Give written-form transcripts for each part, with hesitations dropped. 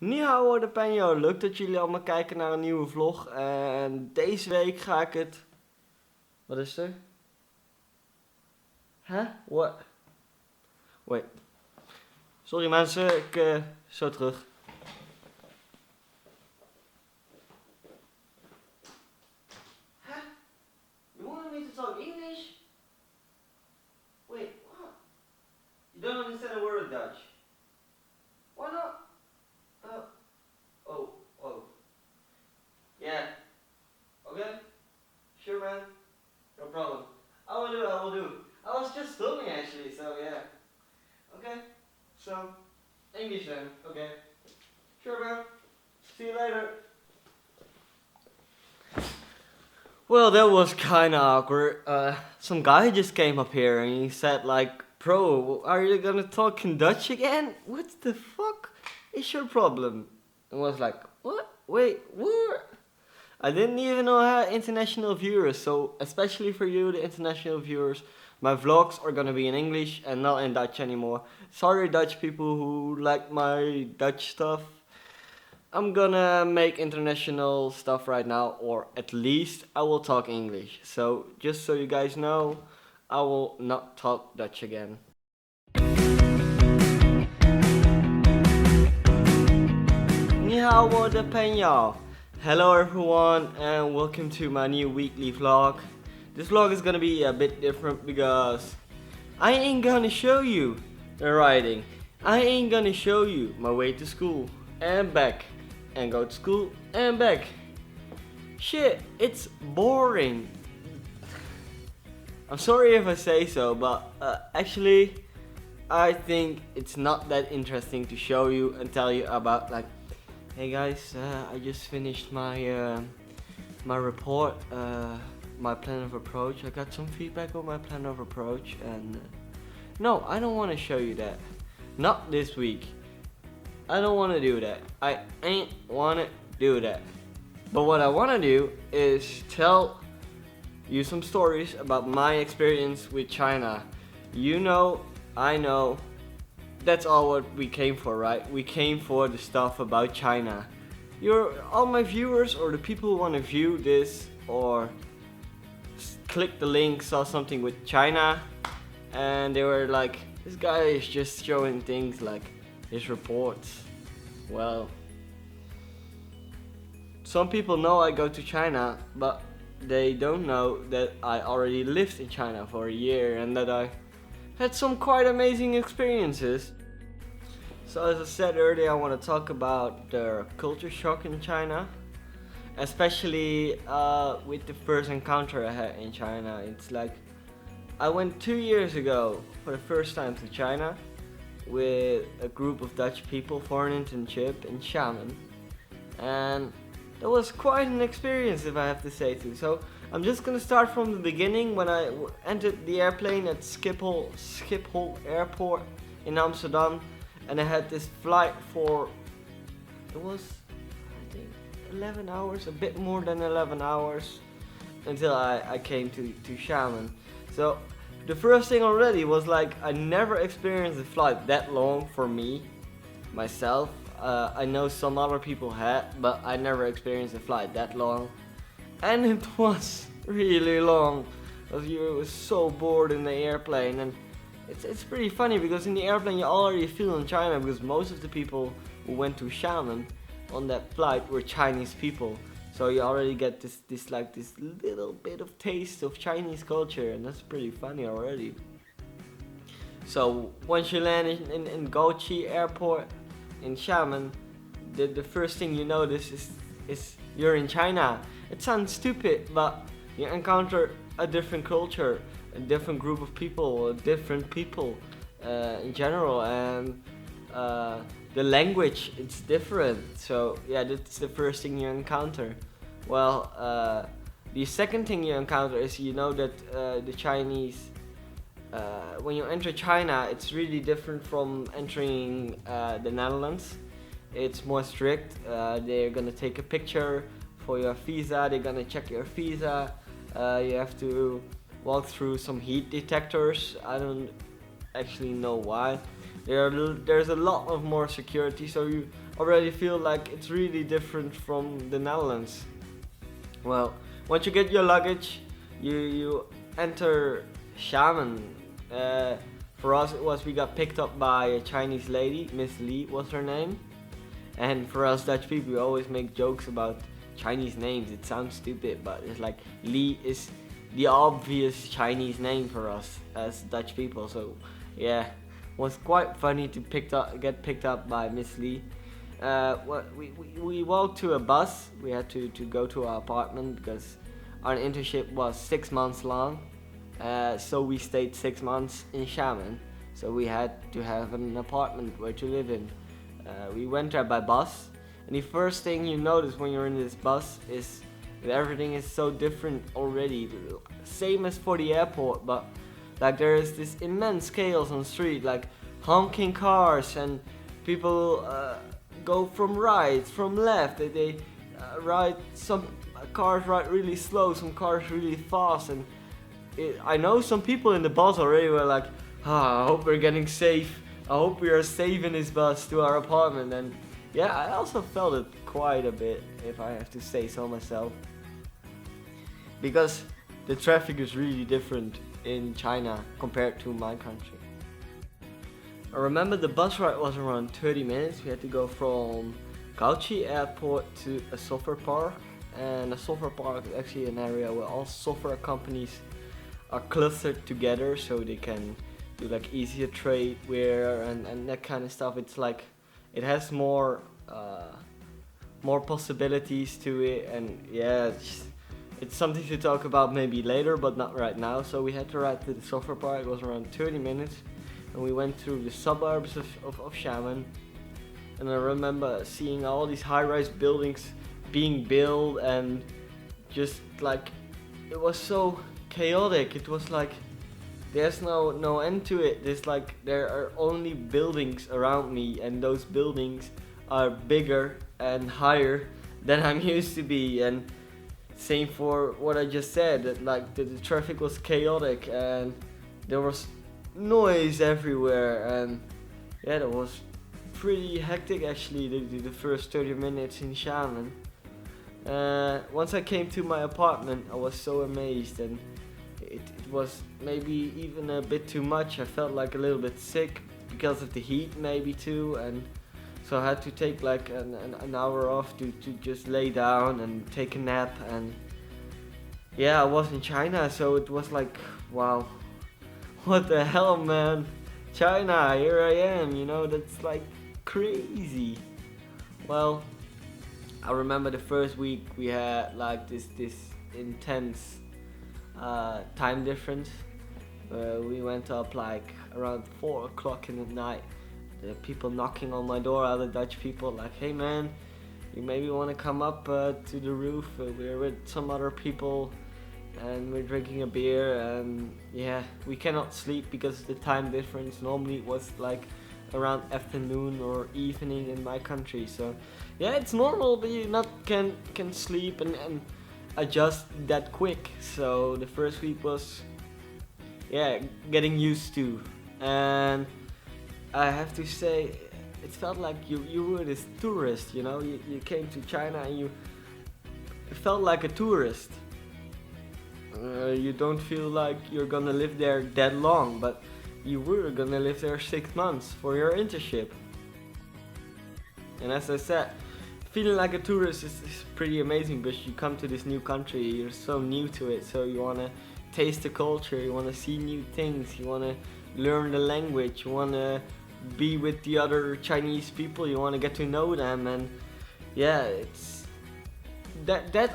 Ni hao我的朋友, leuk dat jullie allemaal kijken naar een nieuwe vlog. En deze week ga ik het... Wat is er? Huh? What? Wait. Sorry mensen, ik zo terug. Huh? You want me to talk English? Wait, what? You don't understand a word of Dutch? Why not? Oh. Yeah. Okay? Sure, man. No problem. I will do. I was just filming actually, so yeah. Okay? So, English then. Okay. Sure, man. See you later. Well, that was kinda awkward. Some guy just came up here and he said like, "Bro, are you gonna talk in Dutch again? What the fuck is your problem?" And was like, "What? Wait, what?" I didn't even know I had international viewers, so especially for you, the international viewers, my vlogs are gonna be in English and not in Dutch anymore. Sorry Dutch people who like my Dutch stuff. I'm gonna make international stuff right now, or at least I will talk English. So, just so you guys know, I will not talk Dutch again. 你好我的朋友. Hello everyone and welcome to my new weekly vlog. This vlog is gonna be a bit different because I ain't gonna show you the riding. I ain't gonna show you my way to school and back. And go to school and back. Shit, it's boring. I'm sorry if I say so, but actually I think it's not that interesting to show you and tell you about like, hey guys, I just finished my my report, my plan of approach. I got some feedback on my plan of approach, and no, I don't want to show you that. Not this week. I don't want to do that. I ain't want to do that. But what I want to do is tell you some stories about my experience with China. You know, I know. That's all what we came for, right? We came for the stuff about China. All my viewers or the people who want to view this or click the link, saw something with China, and they were like, this guy is just showing things like his reports. Well, some people know I go to China, but they don't know that I already lived in China for a year and that I had some quite amazing experiences. So as I said earlier, I want to talk about the culture shock in China, especially with the first encounter I had in China. It's like I went 2 years ago for the first time to China with a group of Dutch people for an internship in Xiamen, and that was quite an experience, if I have to say too. So I'm just gonna start from the beginning when I entered the airplane at Schiphol Airport in Amsterdam, and I had this flight for, it was I think 11 hours, a bit more than 11 hours, until I came to Xiamen. So the first thing already was like, I never experienced a flight that long for me, myself. I know some other people had, but I never experienced a flight that long. And it was really long, because you were so bored in the airplane. And it's pretty funny, because in the airplane you already feel in China, because most of the people who went to Xiamen on that flight were Chinese people. So you already get this little bit of taste of Chinese culture, and that's pretty funny already. So once you land in Gaoqi Airport in Xiamen, the first thing you notice is you're in China. It sounds stupid, but you encounter a different culture, a different group of people, different people in general, and the language, it's different. So yeah, that's the first thing you encounter. Well, the second thing you encounter is, you know, that the Chinese, when you enter China, it's really different from entering the Netherlands. It's more strict. They're gonna take a picture for your visa, they're gonna check your visa, you have to walk through some heat detectors. I don't actually know why, There's a lot of more security, so you already feel like it's really different from the Netherlands. Well, once you get your luggage, you enter Xiamen. For us, it was we got picked up by a Chinese lady, Miss Lee was her name. And for us Dutch people, we always make jokes about Chinese names. It sounds stupid, but it's like Lee is the obvious Chinese name for us as Dutch people. So yeah, it was quite funny to get picked up by Miss Lee. We walked to a bus. We had to go to our apartment because our internship was 6 months long. So we stayed 6 months in Xiamen. So we had to have an apartment where to live in. We went there by bus, and the first thing you notice when you're in this bus is that everything is so different already. Same as for the airport, but like there is this immense chaos on the street, like honking cars, and people go from right, from left. They ride, some cars ride really slow, some cars really fast, and I know some people in the bus already were like, I hope we're getting safe. I hope we are safe in this bus to our apartment. And yeah, I also felt it quite a bit, if I have to say so myself, because the traffic is really different in China compared to my country. I remember the bus ride was around 30 minutes. We had to go from Gauchi airport to a software park, and a software park is actually an area where all software companies are clustered together, so they can do like easier trade wear and that kind of stuff. It's like it has more possibilities to it, and yeah, it's something to talk about maybe later, but not right now. So we had to ride to the software park. It was around 30 minutes, and we went through the suburbs of Xiamen. And I remember seeing all these high-rise buildings being built, and just like it was so chaotic. It was like there's no end to it. There's like there are only buildings around me, and those buildings are bigger and higher than I'm used to be. And same for what I just said, that like the traffic was chaotic and there was noise everywhere, and yeah, that was pretty hectic actually, the first 30 minutes in Xiamen. Once I came to my apartment, I was so amazed, and it was maybe even a bit too much. I felt like a little bit sick because of the heat maybe too, and so I had to take like an hour off to just lay down and take a nap. And yeah, I was in China, so it was like, wow, what the hell, man, China, here I am, you know, that's like crazy. Well, I remember the first week we had like this intense time difference. We went up like around 4 o'clock in the night. There are people knocking on my door, other Dutch people, like, hey man, you maybe want to come up to the roof. We're with some other people and we're drinking a beer, and yeah, we cannot sleep because of the time difference. Normally it was like around afternoon or evening in my country, so yeah, it's normal that you not can sleep and adjust that quick. So the first week was, yeah, getting used to. And I have to say, it felt like you were this tourist, you know. You came to China and you felt like a tourist. You don't feel like you're gonna live there that long, but you were gonna live there 6 months for your internship. And as I said, feeling like a tourist is pretty amazing, because you come to this new country, you're so new to it, so you wanna taste the culture, you wanna see new things, you wanna learn the language, you wanna be with the other Chinese people, you wanna get to know them. And yeah, it's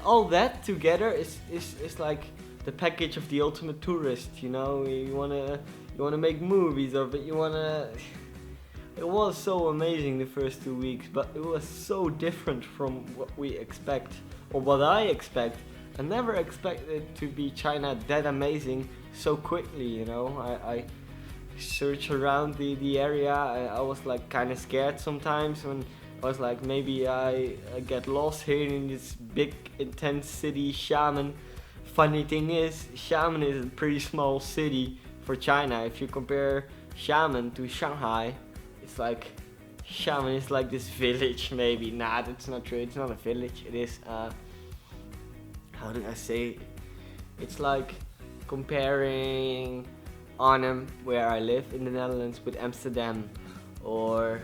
all that together is like the package of the ultimate tourist, you know. You wanna make movies of it, you wanna. It was so amazing the first 2 weeks, but it was so different from what we expect, or what I expect. I never expected to be China that amazing so quickly, you know. I searched around the area. I was like kind of scared sometimes when I was like, maybe I get lost here in this big intense city, Xiamen. Funny thing is, Xiamen is a pretty small city for China. If you compare Xiamen to Shanghai, It's like Xiamen is like this village, maybe. Nah, that's not true. It's not a village. It is. How do I say? It's like comparing Arnhem, where I live in the Netherlands, with Amsterdam, or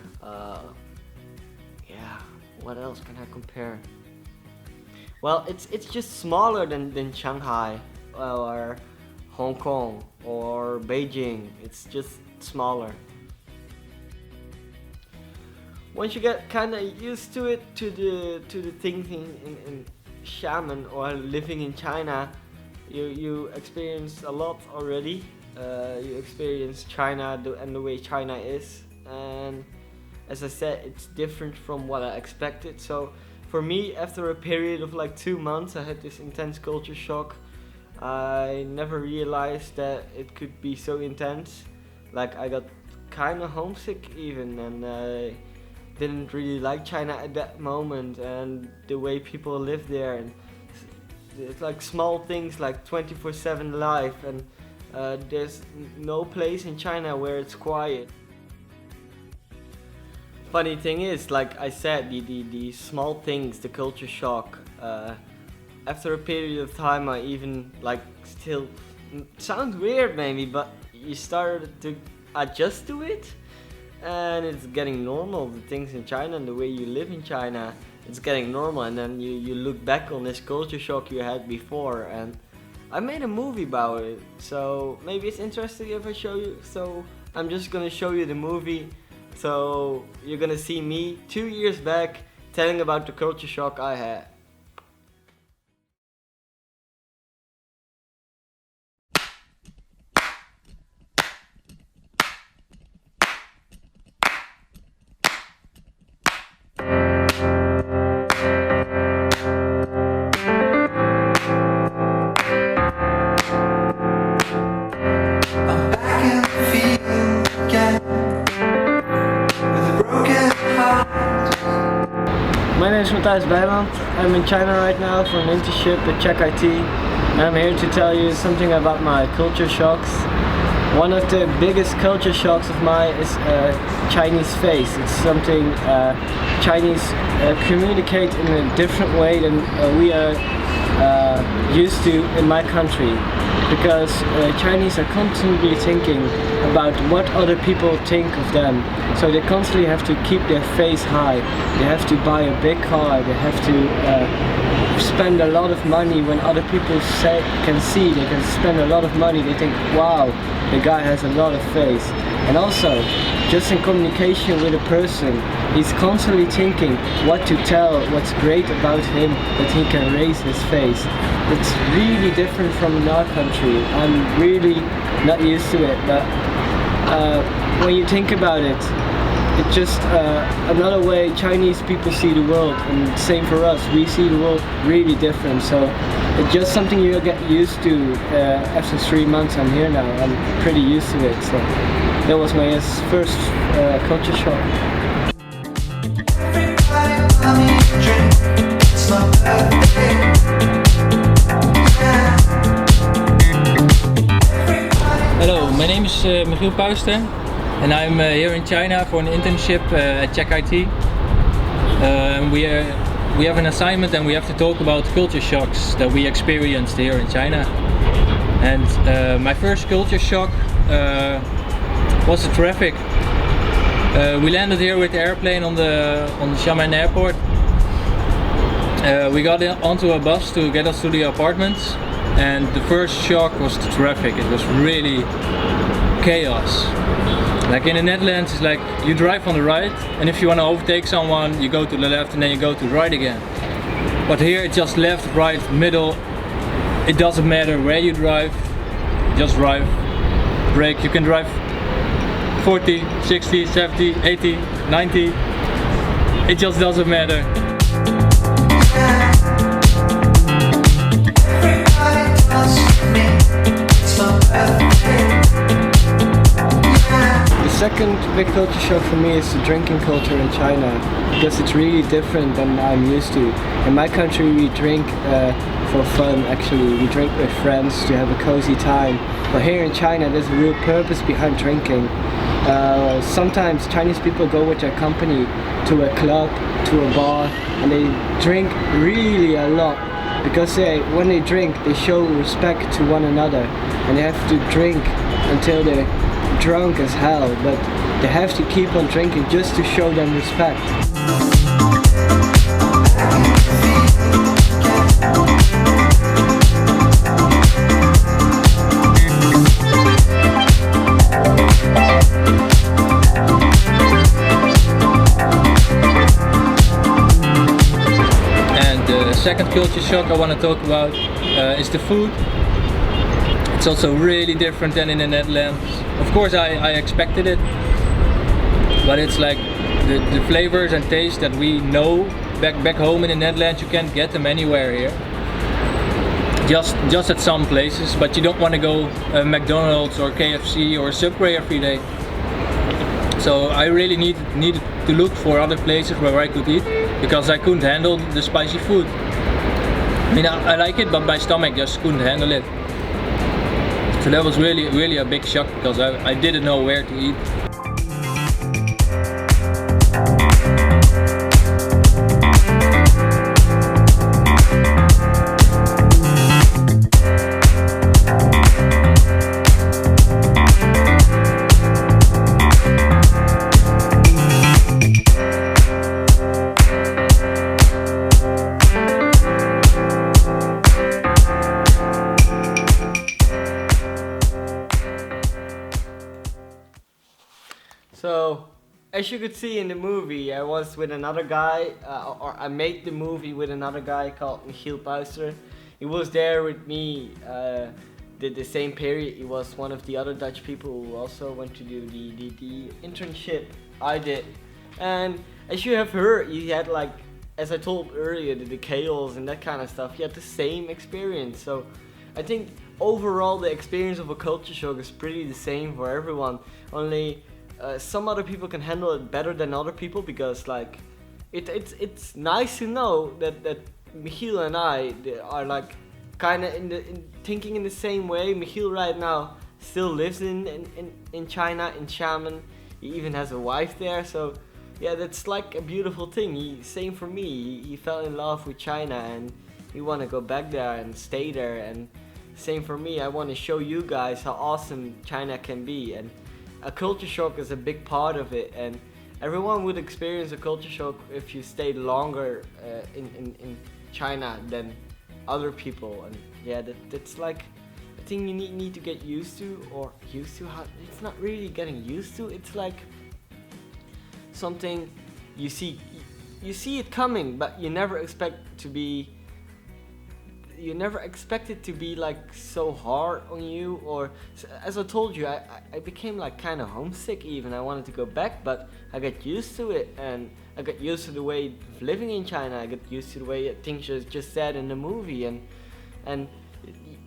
yeah, what else can I compare? Well, it's just smaller than Shanghai or Hong Kong or Beijing. It's just smaller. Once you get kind of used to it, to the thinking in Xiamen or living in China, you experience a lot already. You experience China and the way China is, and as I said, it's different from what I expected. So for me, after a period of like 2 months, I had this intense culture shock. I never realized that it could be so intense. Like, I got kind of homesick even, and I didn't really like China at that moment, and the way people live there, and it's like small things like 24/7 life, and there's no place in China where it's quiet. Funny thing is, like I said, the small things, the culture shock, after a period of time I even like still, sounds weird maybe, but you started to adjust to it, and it's getting normal. The things in China and the way you live in China, it's getting normal, and then you look back on this culture shock you had before, and I made a movie about it, so maybe it's interesting if I show you. So I'm just gonna show you the movie, so you're gonna see me 2 years back telling about the culture shock I had. My name is Matthijs Bijland. I'm in China right now for an internship at Czech IT, and I'm here to tell you something about my culture shocks. One of the biggest culture shocks of mine is Chinese face. It's something Chinese communicate in a different way than we are used to in my country, because Chinese are constantly thinking about what other people think of them. So they constantly have to keep their face high. They have to buy a big car. They have to spend a lot of money. When other people can see they can spend a lot of money, they think, wow, the guy has a lot of face. And also, just in communication with a person, he's constantly thinking what to tell, what's great about him, that he can raise his face. It's really different from in our country. I'm really not used to it, but when you think about it, it's just another way Chinese people see the world, and same for us. We see the world really different, so it's just something you get used to. After 3 months I'm here now, I'm pretty used to it, so that was my first culture shock. Hello, my name is Michiel Pauster, and I'm here in China for an internship at Czech IT. We have an assignment, and we have to talk about culture shocks that we experienced here in China. And my first culture shock was the traffic. We landed here with the airplane on the Xiamen airport. We got onto a bus to get us to the apartments, and the first shock was the traffic. It was really chaos. Like in the Netherlands, it's like you drive on the right, and if you want to overtake someone, you go to the left and then you go to the right again. But here it's just left, right, middle. It doesn't matter where you drive, just drive, brake. You can drive 40, 60, 70, 80, 90. It just doesn't matter. The second big culture shock for me is the drinking culture in China, because it's really different than I'm used to. In my country we drink for fun. Actually, we drink with friends to have a cozy time. But here in China, there's a real purpose behind drinking. Sometimes Chinese people go with their company to a club, to a bar, and they drink really a lot, because when they drink, they show respect to one another, and they have to drink until they're drunk as hell, but they have to keep on drinking just to show them respect. Second culture shock I want to talk about is the food. It's also really different than in the Netherlands. Of course I expected it, but it's like the flavors and taste that we know back home in the Netherlands, you can't get them anywhere here. Just at some places, but you don't want to go McDonald's or KFC or Subway every day. So I really needed to look for other places where I could eat, because I couldn't handle the spicy food. I mean, I like it, but my stomach just couldn't handle it. So that was really a big shock, because I didn't know where to eat. So, as you could see in the movie, I was with another guy, or I made the movie with another guy called Michiel. He was there with me, did the same period. He was one of the other Dutch people who also went to do the internship I did. And as you have heard, he had, like, as I told earlier, the chaos and that kind of stuff. He had the same experience. So I think overall the experience of a culture shock is pretty the same for everyone. Only some other people can handle it better than other people, because like it's nice to know that Michiel and I are like kind of thinking in the same way. Michiel right now still lives in China, in Xiamen. He even has a wife there, so yeah, that's like a beautiful thing. Same for me. He fell in love with China and he want to go back there and stay there. And same for me. I want to show you guys how awesome China can be, and a culture shock is a big part of it, and everyone would experience a culture shock if you stayed longer in China than other people. And yeah, that's like a thing you need to get used to, or used to. It's not really getting used to. It's like something you see it coming, but you never expect it to be like so hard on you. Or as I told you, I became like kind of homesick even. I wanted to go back, but I got used to it, and I got used to the way of living in China. I got used to the way things just said in the movie, and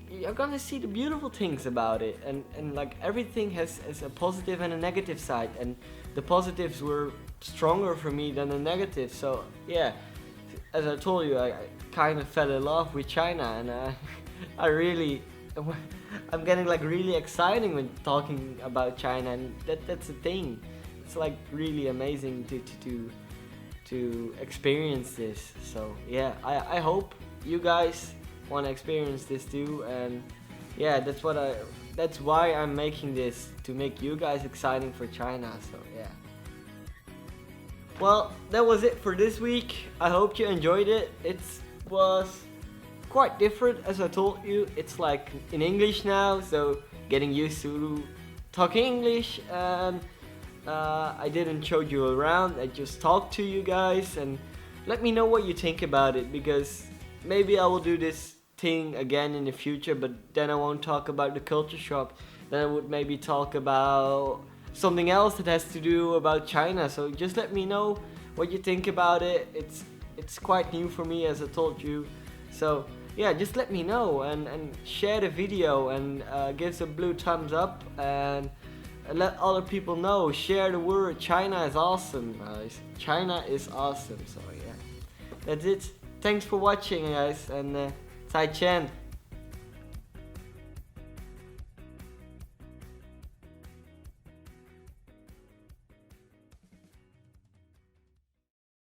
you're gonna see the beautiful things about it, and like everything has a positive and a negative side, and the positives were stronger for me than the negatives. So yeah, as I told you, I kind of fell in love with China, and I'm getting like really exciting when talking about China, and that's the thing. It's like really amazing to experience this. So yeah, I hope you guys want to experience this too, and yeah, that's why I'm making this, to make you guys exciting for China. So yeah. Well, that was it for this week. I hope you enjoyed it. It was quite different, as I told you. It's like in English now, so getting used to talking English, and I didn't show you around. I just talked to you guys, and let me know what you think about it, because maybe I will do this thing again in the future, but then I won't talk about the culture shock. Then I would maybe talk about something else that has to do about China. So just let me know what you think about it. It's quite new for me, as I told you. So yeah, just let me know, and share the video, and give some blue thumbs up, and let other people know. Share the word China is awesome, guys. China is awesome. So yeah, that's it. Thanks for watching, guys, and 再见。